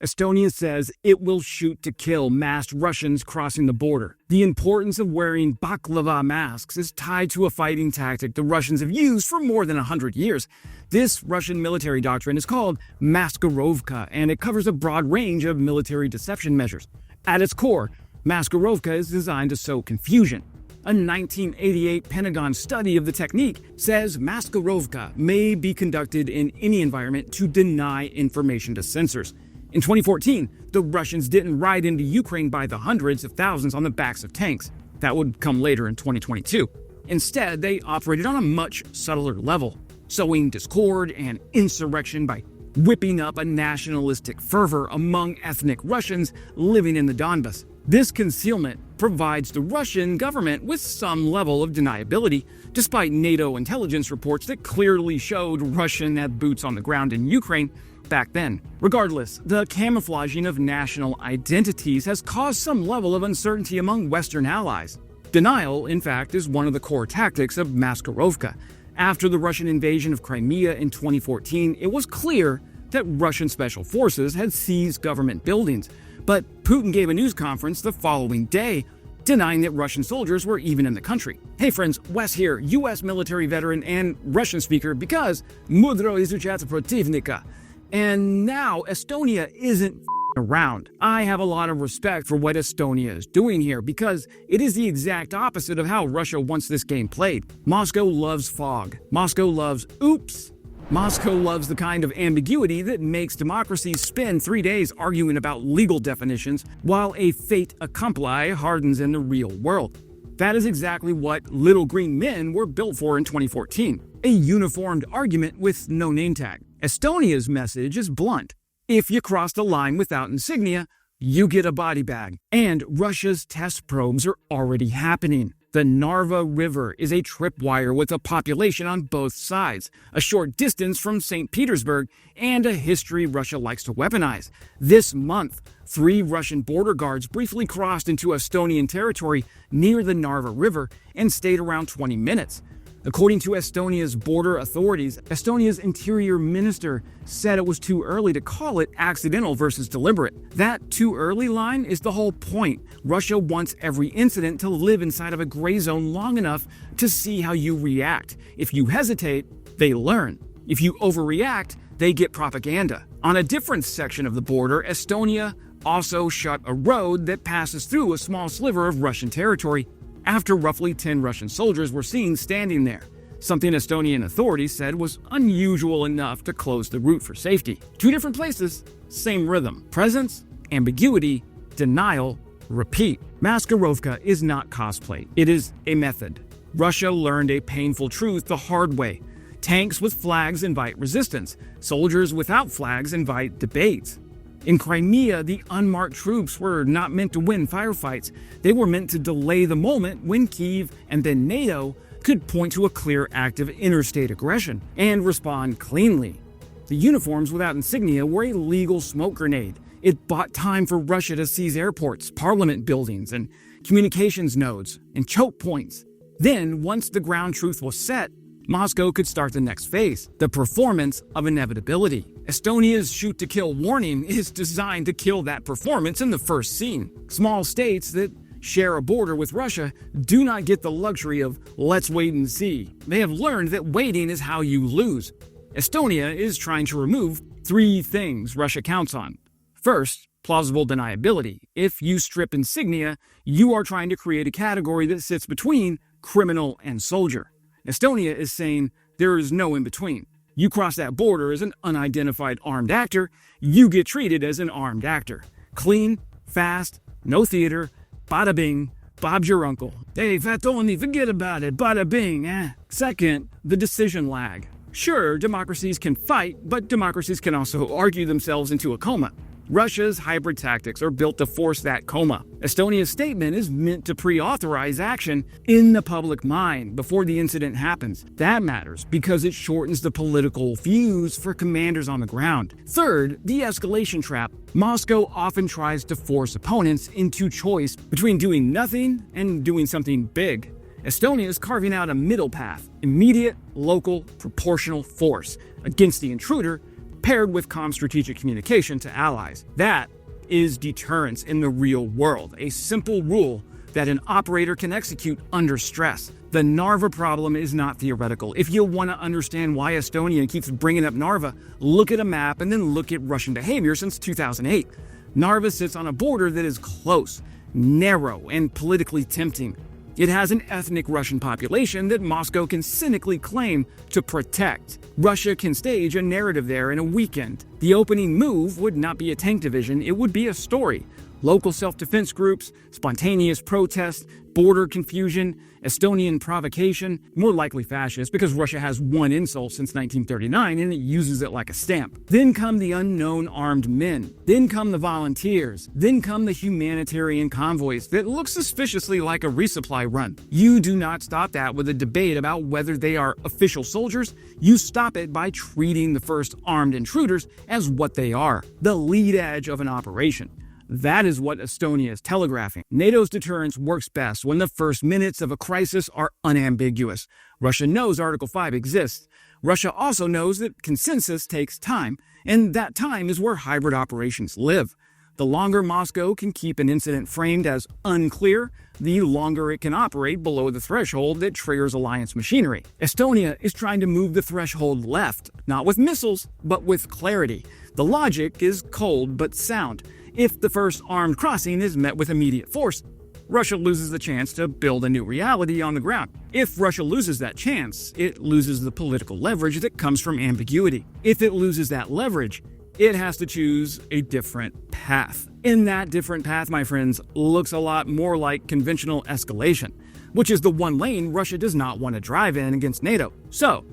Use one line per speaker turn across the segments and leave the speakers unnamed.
Estonia says it will shoot to kill masked Russians crossing the border. The importance of wearing baklava masks is tied to a fighting tactic the Russians have used for more than 100 years. This Russian military doctrine is called Maskirovka, and it covers a broad range of military deception measures. At its core, Maskirovka is designed to sow confusion. A 1988 Pentagon study of the technique says Maskirovka may be conducted in any environment to deny information to censors. In 2014, the Russians didn't ride into Ukraine by the hundreds of thousands on the backs of tanks. That would come later in 2022. Instead, they operated on a much subtler level, sowing discord and insurrection by whipping up a nationalistic fervor among ethnic Russians living in the Donbas. This concealment provides the Russian government with some level of deniability, despite NATO intelligence reports that clearly showed Russians had boots on the ground in Ukraine back then. Regardless, the camouflaging of national identities has caused some level of uncertainty among Western allies. Denial, in fact, is one of the core tactics of Maskirovka. After the Russian invasion of Crimea in 2014, it was clear that Russian special forces had seized government buildings, but Putin gave a news conference the following day, denying that Russian soldiers were even in the country. Hey friends, Wes here, US military veteran and Russian speaker, because mudro izuchata protivnika. And now Estonia isn't around. I have a lot of respect for what Estonia is doing here because it is the exact opposite of how Russia wants this game played. Moscow loves fog. Moscow loves oops. Moscow loves the kind of ambiguity that makes democracies spend 3 days arguing about legal definitions while a fait accompli hardens in the real world. That is exactly what Little Green Men were built for in 2014. A uniformed argument with no name tag. Estonia's message is blunt. If you cross the line without insignia, you get a body bag. And Russia's test probes are already happening. The Narva River is a tripwire with a population on both sides, a short distance from St. Petersburg, and a history Russia likes to weaponize. This month, 3 Russian border guards briefly crossed into Estonian territory near the Narva River and stayed around 20 minutes. According to Estonia's border authorities, Estonia's interior minister said it was too early to call it accidental versus deliberate. That too early line is the whole point. Russia wants every incident to live inside of a gray zone long enough to see how you react. If you hesitate, they learn. If you overreact, they get propaganda. On a different section of the border, Estonia also shut a road that passes through a small sliver of Russian territory after roughly 10 Russian soldiers were seen standing there, something Estonian authorities said was unusual enough to close the route for safety. 2 different places, same rhythm. Presence, ambiguity, denial, repeat. Maskirovka is not cosplay. It is a method. Russia learned a painful truth the hard way. Tanks with flags invite resistance. Soldiers without flags invite debates. In Crimea, the unmarked troops were not meant to win firefights. They were meant to delay the moment when Kyiv and then NATO could point to a clear act of interstate aggression and respond cleanly. The uniforms without insignia were a legal smoke grenade. It bought time for Russia to seize airports, parliament buildings, and communications nodes, and choke points. Then, once the ground truth was set, Moscow could start the next phase, the performance of inevitability. Estonia's shoot-to-kill warning is designed to kill that performance in the first scene. Small states that share a border with Russia do not get the luxury of let's wait and see. They have learned that waiting is how you lose. Estonia is trying to remove 3 things Russia counts on. First, plausible deniability. If you strip insignia, you are trying to create a category that sits between criminal and soldier. Estonia is saying there is no in-between. You cross that border as an unidentified armed actor, you get treated as an armed actor. Clean, fast, no theater, bada bing, Bob's your uncle. Hey, Fatoni, forget about it, bada bing, eh? Second, the decision lag. Sure, democracies can fight, but democracies can also argue themselves into a coma. Russia's hybrid tactics are built to force that coma. Estonia's statement is meant to pre-authorize action in the public mind before the incident happens. That matters because it shortens the political fuse for commanders on the ground. Third, the escalation trap. Moscow often tries to force opponents into choice between doing nothing and doing something big. Estonia is carving out a middle path, immediate, local, proportional force against the intruder, paired with calm strategic communication to allies. That is deterrence in the real world, a simple rule that an operator can execute under stress. The Narva problem is not theoretical. If you want to understand why Estonia keeps bringing up Narva, look at a map and then look at Russian behavior since 2008. Narva sits on a border that is close, narrow, and politically tempting. It has an ethnic Russian population that Moscow can cynically claim to protect. Russia can stage a narrative there in a weekend. The opening move would not be a tank division, it would be a story. Local self-defense groups, spontaneous protests, border confusion, Estonian provocation, more likely fascist because Russia has one insult since 1939 and it uses it like a stamp. Then come the unknown armed men. Then come the volunteers. Then come the humanitarian convoys that look suspiciously like a resupply run. You do not stop that with a debate about whether they are official soldiers. You stop it by treating the first armed intruders as what they are, the lead edge of an operation. That is what Estonia is telegraphing. NATO's deterrence works best when the first minutes of a crisis are unambiguous. Russia knows Article 5 exists. Russia also knows that consensus takes time, and that time is where hybrid operations live. The longer Moscow can keep an incident framed as unclear, the longer it can operate below the threshold that triggers alliance machinery. Estonia is trying to move the threshold left, not with missiles, but with clarity. The logic is cold but sound. If the first armed crossing is met with immediate force, Russia loses the chance to build a new reality on the ground. If Russia loses that chance, it loses the political leverage that comes from ambiguity. If it loses that leverage, it has to choose a different path. And that different path, my friends, looks a lot more like conventional escalation, which is the one lane Russia does not want to drive in against NATO. So,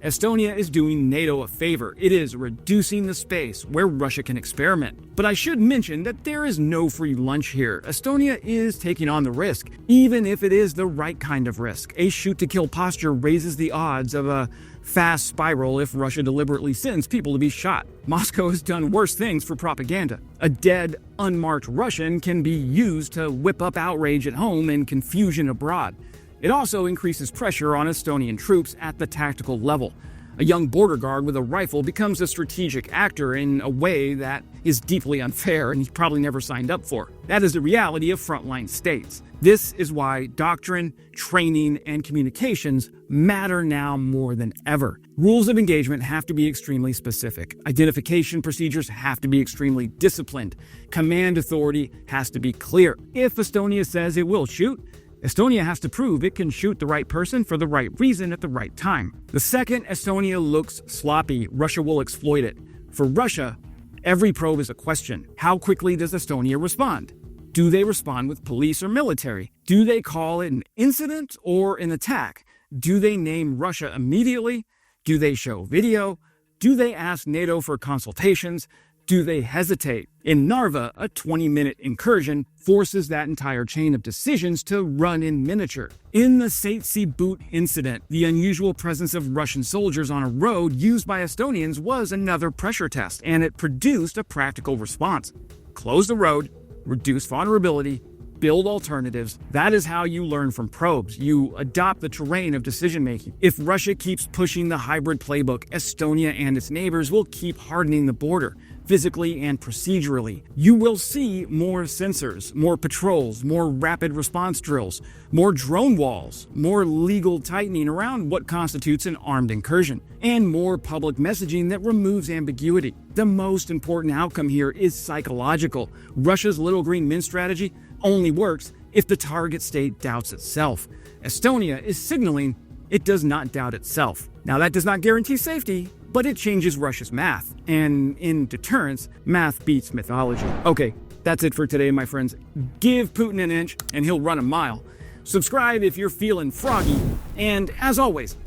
Estonia is doing NATO a favor. It is reducing the space where Russia can experiment. But I should mention that there is no free lunch here. Estonia is taking on the risk, even if it is the right kind of risk. A shoot-to-kill posture raises the odds of a fast spiral if Russia deliberately sends people to be shot. Moscow has done worse things for propaganda. A dead, unmarked Russian can be used to whip up outrage at home and confusion abroad. It also increases pressure on Estonian troops at the tactical level. A young border guard with a rifle becomes a strategic actor in a way that is deeply unfair and he probably never signed up for. That is the reality of frontline states. This is why doctrine, training, and communications matter now more than ever. Rules of engagement have to be extremely specific. Identification procedures have to be extremely disciplined. Command authority has to be clear. If Estonia says it will shoot, Estonia has to prove it can shoot the right person for the right reason at the right time. The second Estonia looks sloppy, Russia will exploit it. For Russia, every probe is a question. How quickly does Estonia respond? Do they respond with police or military? Do they call it an incident or an attack? Do they name Russia immediately? Do they show video? Do they ask NATO for consultations? Do they hesitate? In Narva, a 20-minute incursion forces that entire chain of decisions to run in miniature. In the Saitsi boot incident, the unusual presence of Russian soldiers on a road used by Estonians was another pressure test, and it produced a practical response. Close the road, reduce vulnerability, build alternatives. That is how you learn from probes. You adopt the terrain of decision-making. If Russia keeps pushing the hybrid playbook, Estonia and its neighbors will keep hardening the border, physically and procedurally. You will see more sensors, more patrols, more rapid response drills, more drone walls, more legal tightening around what constitutes an armed incursion, and more public messaging that removes ambiguity. The most important outcome here is psychological. Russia's little green men strategy only works if the target state doubts itself. Estonia is signaling it does not doubt itself. Now, that does not guarantee safety, but it changes Russia's math. And in deterrence, math beats mythology. Okay, that's it for today, my friends. Give Putin an inch and he'll run a mile. Subscribe if you're feeling froggy. And as always,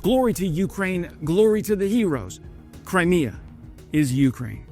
glory to Ukraine, glory to the heroes. Crimea is Ukraine.